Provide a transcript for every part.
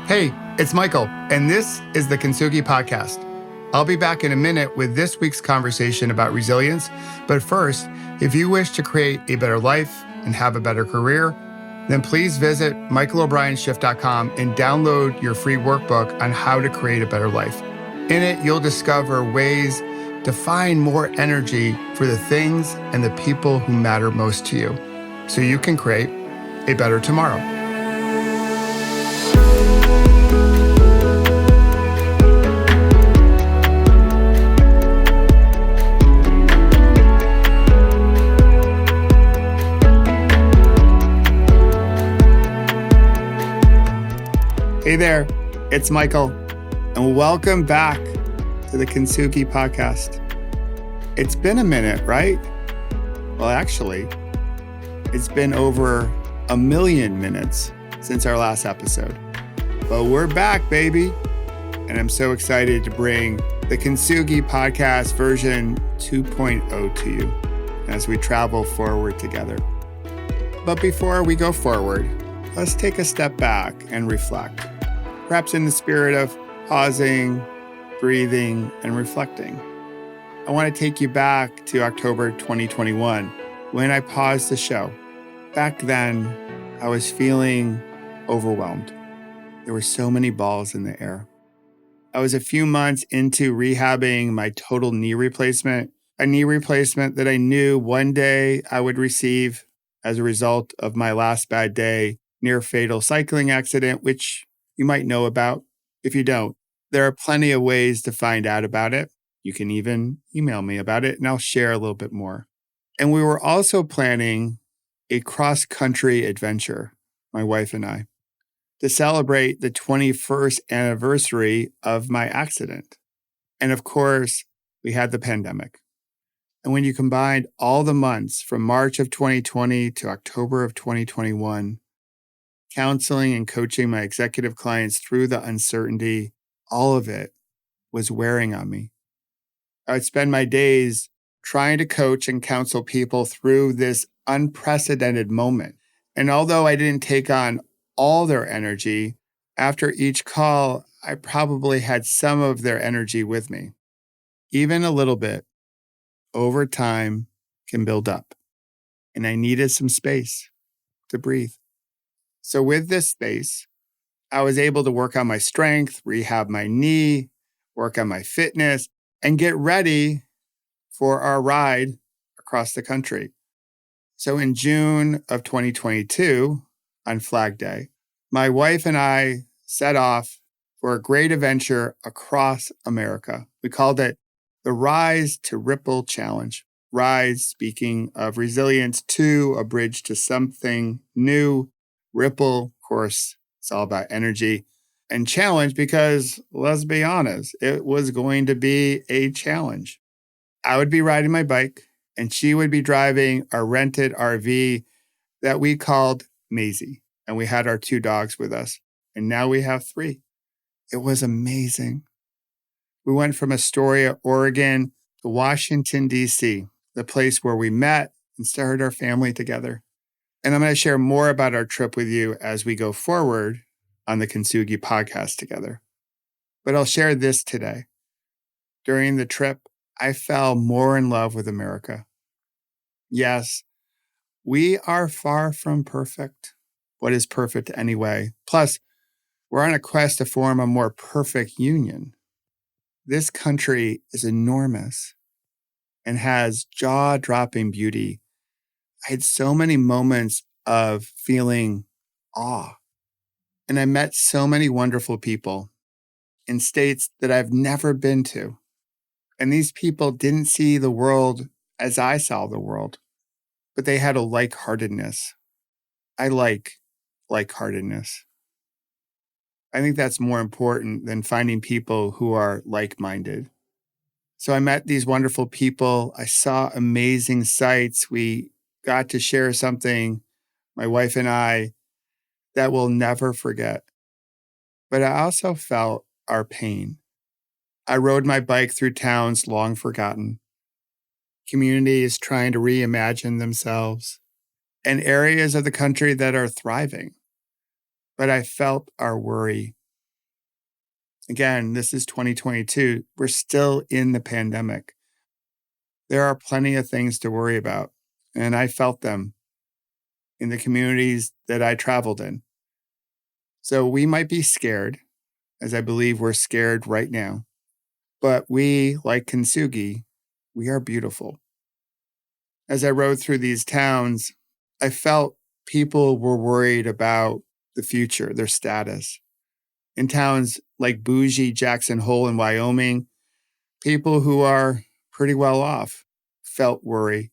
Hey, it's Michael, and this is the Kintsugi Podcast. I'll be back in a minute with this week's conversation about resilience. But first, if you wish to create a better life and have a better career, then please visit michaelobrienshift.com and download your free workbook on how to create a better life. In it, you'll discover ways to find more energy for the things and the people who matter most to you, so you can create a better tomorrow. Hey there, it's Michael, and welcome back to the Kintsugi Podcast. It's been a minute, right? Well, actually, it's been over 1 million minutes since our last episode. But we're back, baby, and I'm so excited to bring the Kintsugi Podcast version 2.0 to you as we travel forward together. But before we go forward, let's take a step back and reflect. Perhaps in the spirit of pausing, breathing, and reflecting. I want to take you back to October 2021 when I paused the show. Back then, I was feeling overwhelmed. There were so many balls in the air. I was a few months into rehabbing my total knee replacement, a knee replacement that I knew one day I would receive as a result of my last bad day, near fatal cycling accident, which you might know about. If you don't, there are plenty of ways to find out about it. You can even email me about it and I'll share a little bit more. And we were also planning a cross-country adventure, my wife and I, to celebrate the 21st anniversary of my accident. And of course, we had the pandemic. And when you combined all the months from March of 2020 to October of 2021, counseling and coaching my executive clients through the uncertainty, all of it was wearing on me. I would spend my days trying to coach and counsel people through this unprecedented moment. And although I didn't take on all their energy, after each call, I probably had some of their energy with me. Even a little bit, over time, can build up. And I needed some space to breathe. So with this space, I was able to work on my strength, rehab my knee, work on my fitness, and get ready for our ride across the country. So in June of 2022, on Flag Day, my wife and I set off for a great adventure across America. We called it the Rise to Ripple Challenge. Rise, speaking of resilience, to a bridge to something new. Ripple, of course, it's all about energy. And challenge because, let's be honest, it was going to be a challenge. I would be riding my bike and she would be driving our rented RV that we called Maisie. And we had our 2 dogs with us. And now we have 3. It was amazing. We went from Astoria, Oregon to Washington, D.C., the place where we met and started our family together. And I'm going to share more about our trip with you as we go forward on the Kintsugi Podcast together. But I'll share this today. During the trip, I fell more in love with America. Yes, we are far from perfect. What is perfect anyway? Plus, we're on a quest to form a more perfect union. This country is enormous and has jaw-dropping beauty. I had so many moments of feeling awe. And I met so many wonderful people in states that I've never been to. And these people didn't see the world as I saw the world, but they had a like-heartedness. I like like-heartedness. I think that's more important than finding people who are like-minded. So I met these wonderful people. I saw amazing sights. We got to share something, my wife and I, that we'll never forget. But I also felt our pain. I rode my bike through towns long forgotten, communities trying to reimagine themselves, and areas of the country that are thriving. But I felt our worry Again, this is 2022. We're still in the pandemic. There are plenty of things to worry about, and I felt them in the communities that I traveled in. So we might be scared, as I believe we're scared right now, but we, like Kintsugi, we are beautiful. As I rode through these towns, I felt people were worried about the future, their status. In towns like bougie Jackson Hole in Wyoming, people who are pretty well off felt worry.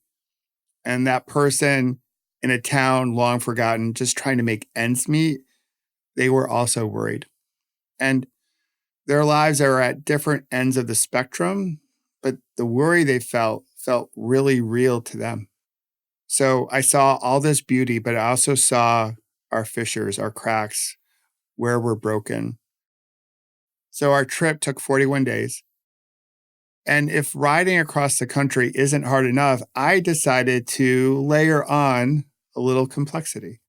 And that person in a town long forgotten, just trying to make ends meet, they were also worried. And their lives are at different ends of the spectrum, but the worry they felt really real to them. So I saw all this beauty, but I also saw our fissures, our cracks, where we're broken. So our trip took 41 days. And if riding across the country isn't hard enough, I decided to layer on a little complexity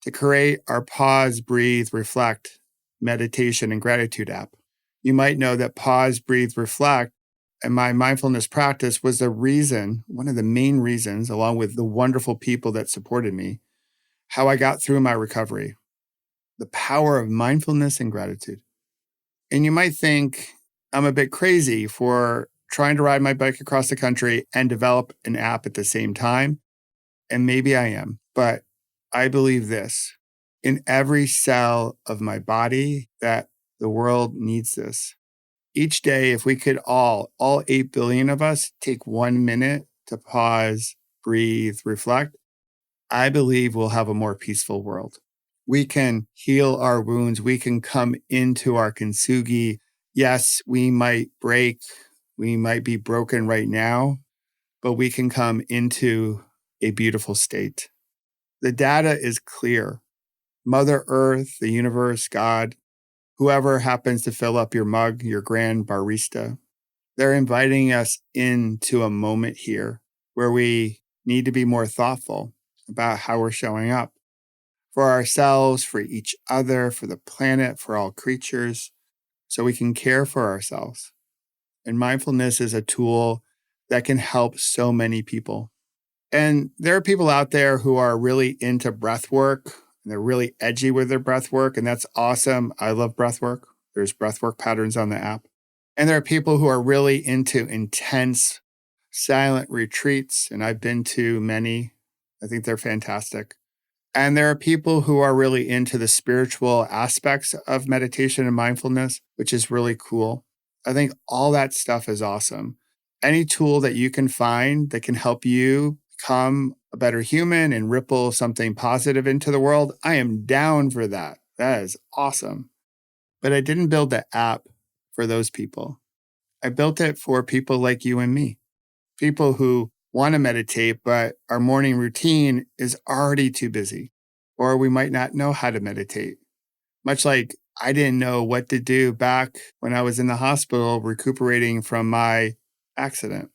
to create our pause, breathe, reflect, meditation, and gratitude app. You might know that pause, breathe, reflect, and my mindfulness practice was the reason, one of the main reasons, along with the wonderful people that supported me, how I got through my recovery, the power of mindfulness and gratitude. And you might think I'm a bit crazy for trying to ride my bike across the country and develop an app at the same time. And maybe I am, but I believe this in every cell of my body that the world needs this. Each day, if we could all 8 billion of us, take 1 minute to pause, breathe, reflect, I believe we'll have a more peaceful world. We can heal our wounds. We can come into our kintsugi. Yes, we might break. We might be broken right now, but we can come into a beautiful state. The data is clear. Mother Earth, the universe, God, whoever happens to fill up your mug, your grand barista, they're inviting us into a moment here where we need to be more thoughtful about how we're showing up for ourselves, for each other, for the planet, for all creatures, so we can care for ourselves. And mindfulness is a tool that can help so many people. And there are people out there who are really into breath work, and they're really edgy with their breath work, and that's awesome. I love breath work. There's breath work patterns on the app. And there are people who are really into intense silent retreats, and I've been to many. I think they're fantastic. And there are people who are really into the spiritual aspects of meditation and mindfulness, which is really cool. I think all that stuff is awesome. Any tool that you can find that can help you become a better human and ripple something positive into the world, I am down for that. That is awesome. But I didn't build the app for those people. I built it for people like you and me, people who want to meditate, but our morning routine is already too busy, or we might not know how to meditate. Much like I didn't know what to do back when I was in the hospital recuperating from my accident.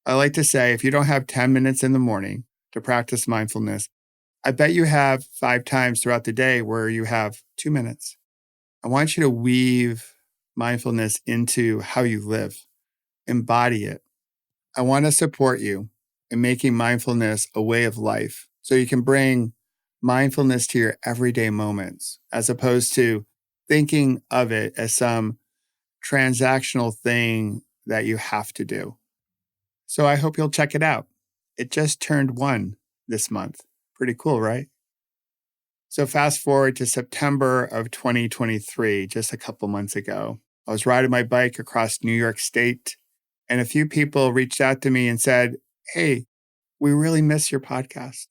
I like to say, if you don't have 10 minutes in the morning to practice mindfulness, I bet you have 5 times throughout the day where you have 2 minutes. I want you to weave mindfulness into how you live, embody it. I want to support you in making mindfulness a way of life so you can bring mindfulness to your everyday moments as opposed to thinking of it as some transactional thing that you have to do. So I hope you'll check it out. It just turned 1 this month. Pretty cool, right? So fast forward to September of 2023, just a couple months ago. I was riding my bike across New York State, and a few people reached out to me and said, "Hey, we really miss your podcast."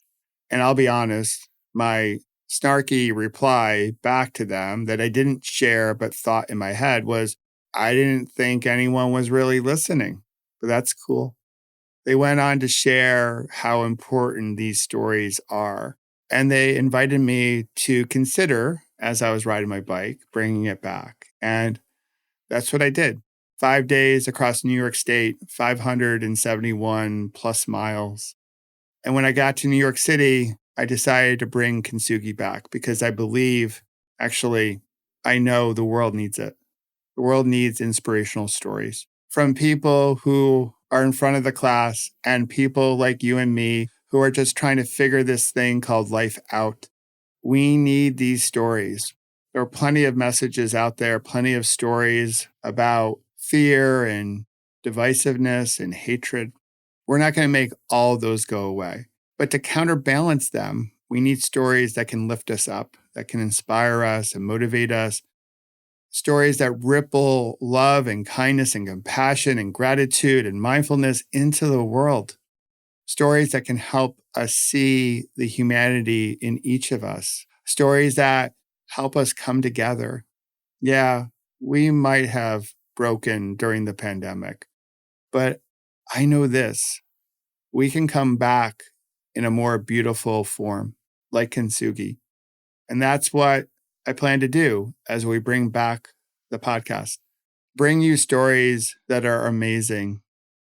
And I'll be honest, my snarky reply back to them that I didn't share but thought in my head was, I didn't think anyone was really listening, but that's cool. They went on to share how important these stories are. And they invited me to consider, as I was riding my bike, bringing it back. And that's what I did. 5 days across New York State, 571 plus miles. And when I got to New York City, I decided to bring Kintsugi back because I believe, actually, I know the world needs it. The world needs inspirational stories from people who are in front of the class and people like you and me who are just trying to figure this thing called life out. We need these stories. There are plenty of messages out there, plenty of stories about fear and divisiveness and hatred. We're not going to make all those go away. But to counterbalance them, we need stories that can lift us up, that can inspire us and motivate us. Stories that ripple love and kindness and compassion and gratitude and mindfulness into the world. Stories that can help us see the humanity in each of us. Stories that help us come together. Yeah, we might have broken during the pandemic, but I know this. We can come back in a more beautiful form, like Kintsugi. And that's what I plan to do as we bring back the podcast. Bring you stories that are amazing,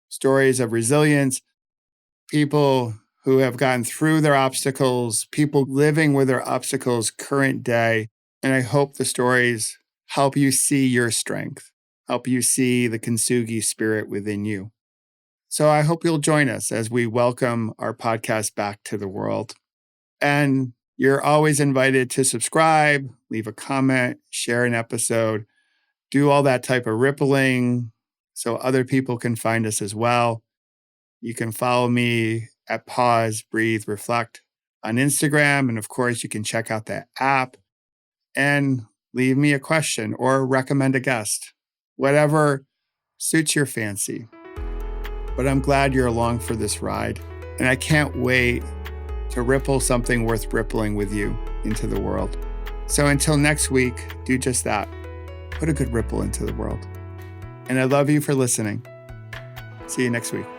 stories of resilience, people who have gotten through their obstacles, people living with their obstacles current day. And I hope the stories help you see your strength, help you see the Kintsugi spirit within you. So I hope you'll join us as we welcome our podcast back to the world. And you're always invited to subscribe, leave a comment, share an episode, do all that type of rippling so other people can find us as well. You can follow me at Pause, Breathe, Reflect on Instagram. And of course, you can check out that app and leave me a question or recommend a guest, whatever suits your fancy. But I'm glad you're along for this ride. And I can't wait to ripple something worth rippling with you into the world. So until next week, do just that. Put a good ripple into the world. And I love you for listening. See you next week.